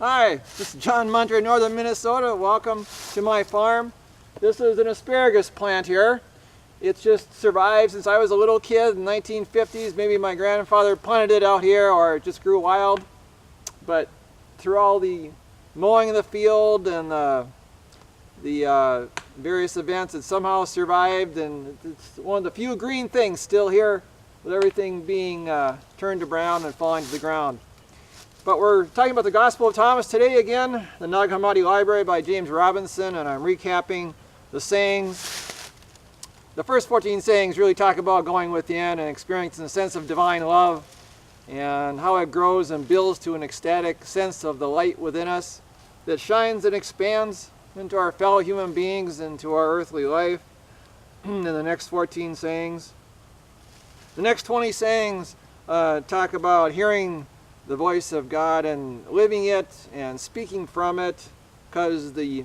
Hi, this is John Munter in northern Minnesota. Welcome to my farm. This is an asparagus plant here. It's just survived since I was a little kid in the 1950s. Maybe my grandfather planted it out here or it just grew wild. But through all the mowing of the field and the various events, it somehow survived, and it's one of the few green things still here with everything being turned to brown and falling to the ground. But we're talking about the Gospel of Thomas today again, the Nag Hammadi Library by James Robinson, and I'm recapping the sayings. The first 14 sayings really talk about going within and experiencing a sense of divine love and how it grows and builds to an ecstatic sense of the light within us that shines and expands into our fellow human beings, into our earthly life. In the next 14 sayings. The next 20 sayings talk about hearing the voice of God and living it and speaking from it, because the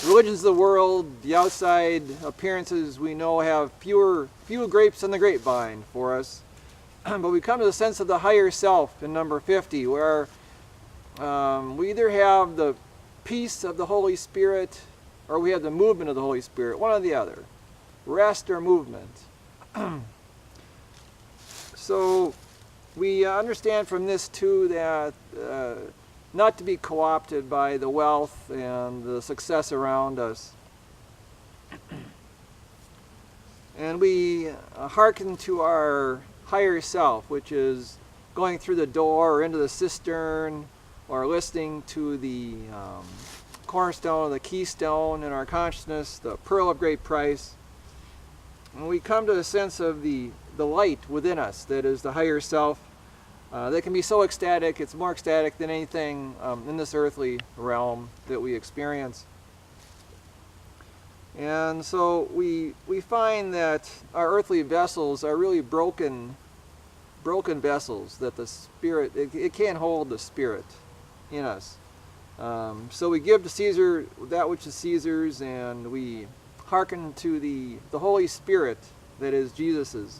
religions of the world, the outside appearances we know have few grapes in the grapevine for us. But we come to the sense of the higher self in number 50, where we either have the peace of the Holy Spirit or we have the movement of the Holy Spirit, one or the other, rest or movement. So we understand from this too that not to be co-opted by the wealth and the success around us. And we hearken to our higher self, which is going through the door or into the cistern or listening to the cornerstone or the keystone in our consciousness, the pearl of great price. And we come to a sense of the light within us that is the higher self. That can be so ecstatic, it's more ecstatic than anything in this earthly realm that we experience. And so we find that our earthly vessels are really broken vessels, that the Spirit, it can't hold the Spirit in us. So we give to Caesar that which is Caesar's, and we hearken to the Holy Spirit that is Jesus's.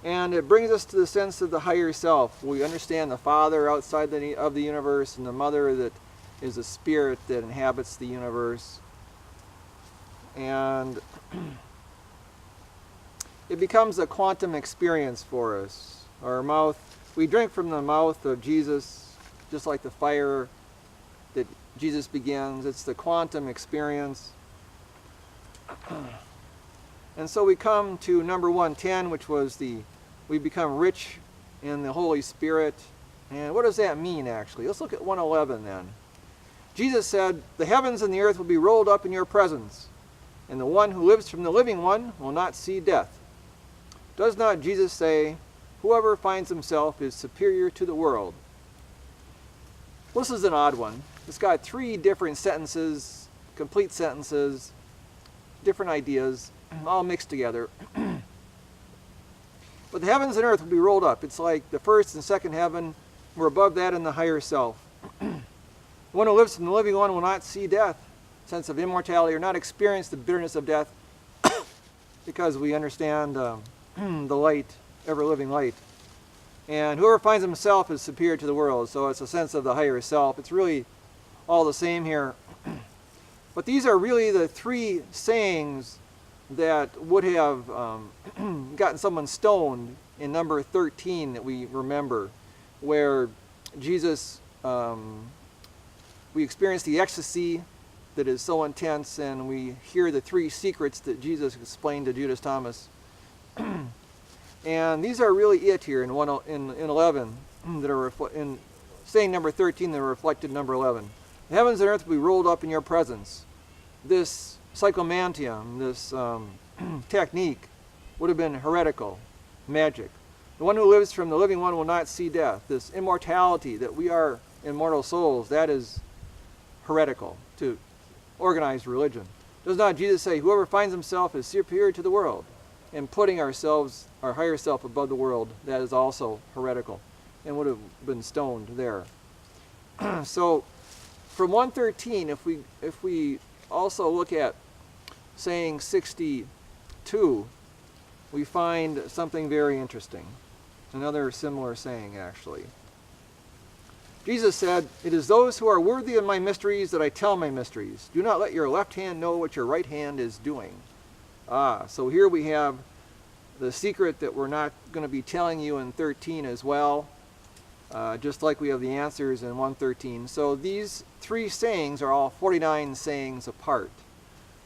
And it brings us to the sense of the higher self. We understand the Father outside of the universe and the Mother that is the Spirit that inhabits the universe. And it becomes a quantum experience for us. Our mouth, we drink from the mouth of Jesus, just like the fire that Jesus begins. It's the quantum experience. And so we come to number 110, which was we become rich in the Holy Spirit. And what does that mean, actually? Let's look at 111 then. Jesus said, "The heavens and the earth will be rolled up in your presence, and the one who lives from the living one will not see death." Does not Jesus say, "Whoever finds himself is superior to the world"? This is an odd one. It's got 3 different sentences, complete sentences, different ideas, all mixed together. But the heavens and earth will be rolled up. It's like the first and second heaven. We're above that in the higher self. The one who lives from the living one will not see death, sense of immortality, or not experience the bitterness of death, because we understand the light, ever-living light. And whoever finds himself is superior to the world. So it's a sense of the higher self. It's really all the same here. But these are really the 3 sayings that would have gotten someone stoned in number 13 that we remember, where Jesus, we experience the ecstasy that is so intense, and we hear the 3 secrets that Jesus explained to Judas Thomas. And these are really it here in 11 that are in saying number 13 that are reflected in number 11. The heavens and earth will be rolled up in your presence. This psychomantium, this technique, would have been heretical, magic. The one who lives from the living one will not see death. This immortality, that we are immortal souls, that is heretical to organized religion. Does not Jesus say, "Whoever finds himself is superior to the world"? And putting ourselves, our higher self, above the world, that is also heretical and would have been stoned there. So from 113, if we also look at saying 62, we find something very interesting. Another similar saying, actually. Jesus said, "It is those who are worthy of my mysteries that I tell my mysteries. Do not let your left hand know what your right hand is doing." So here we have the secret that we're not going to be telling you in 13 as well, just like we have the answers in 113. So these three sayings are all 49 sayings apart.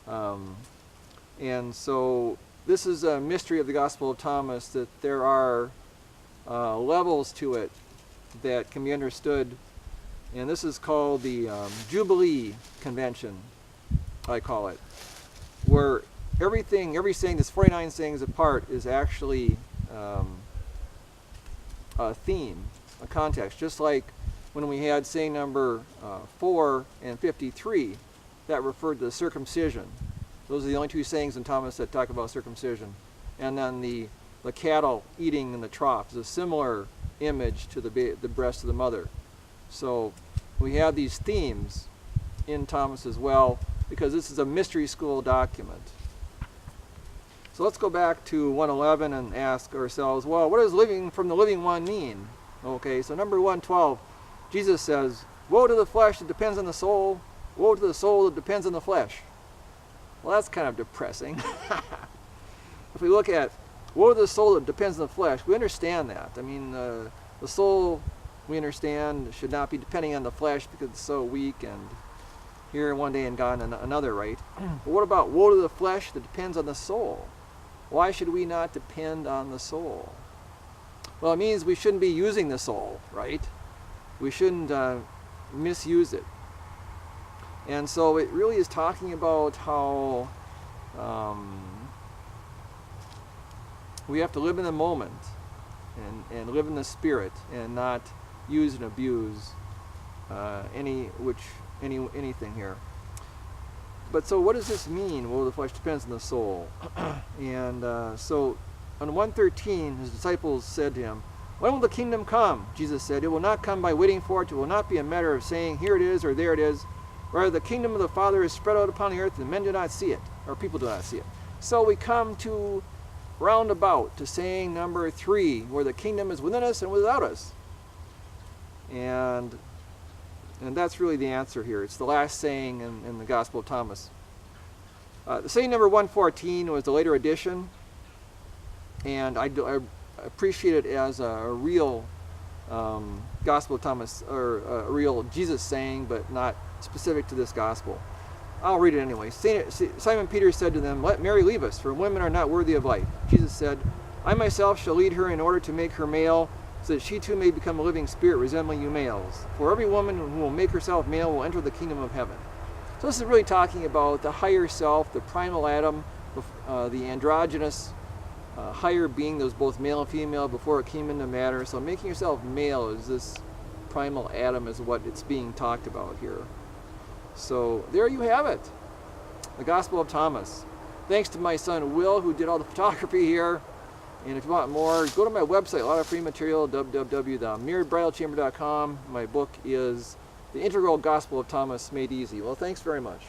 And so this is a mystery of the Gospel of Thomas, that there are levels to it that can be understood. And this is called the Jubilee Convention, I call it, where every saying, this 49 sayings apart, is actually a theme, a context. Just like when we had saying number 4 and 53, that referred to the circumcision. Those are the only two sayings in Thomas that talk about circumcision. And then the cattle eating in the trough is a similar image to the breast of the mother. So we have these themes in Thomas as well, because this is a mystery school document. So let's go back to 111 and ask ourselves, well, what does living from the living one mean? Okay, so number 112, Jesus says, "Woe to the flesh that depends on the soul, woe to the soul that depends on the flesh." Well, that's kind of depressing. If we look at woe to the soul that depends on the flesh, we understand that. I mean, the soul, we understand, should not be depending on the flesh because it's so weak and here one day and gone another, right? But what about woe to the flesh that depends on the soul? Why should we not depend on the soul? Well, it means we shouldn't be using the soul, right? We shouldn't misuse it. And so it really is talking about how we have to live in the moment and live in the Spirit and not use and abuse anything here. But so what does this mean? Well, the flesh depends on the soul. And so on 113, his disciples said to him, "When will the kingdom come?" Jesus said, "It will not come by waiting for it. It will not be a matter of saying, here it is or there it is. Rather, the kingdom of the Father is spread out upon the earth, and men do not see it, or people do not see it." So we come to roundabout to saying number 3, where the kingdom is within us and without us. And that's really the answer here. It's the last saying in the Gospel of Thomas. The saying number 114 was the later addition, and I appreciate it as a real Gospel of Thomas, or a real Jesus saying, but not specific to this Gospel. I'll read it anyway. Simon Peter said to them, "Let Mary leave us, for women are not worthy of life." Jesus said, "I myself shall lead her in order to make her male, so that she too may become a living spirit resembling you males. For every woman who will make herself male will enter the kingdom of heaven." So this is really talking about the higher self, the primal Adam, the androgynous higher being that was both male and female before it came into matter. So making yourself male is this primal Adam, is what it's being talked about here. So there you have it, the Gospel of Thomas. Thanks to my son Will, who did all the photography here. And if you want more, go to my website, a lot of free material, www.mirroredbridalchamber.com. My book is The Integral Gospel of Thomas Made Easy. Well, thanks very much.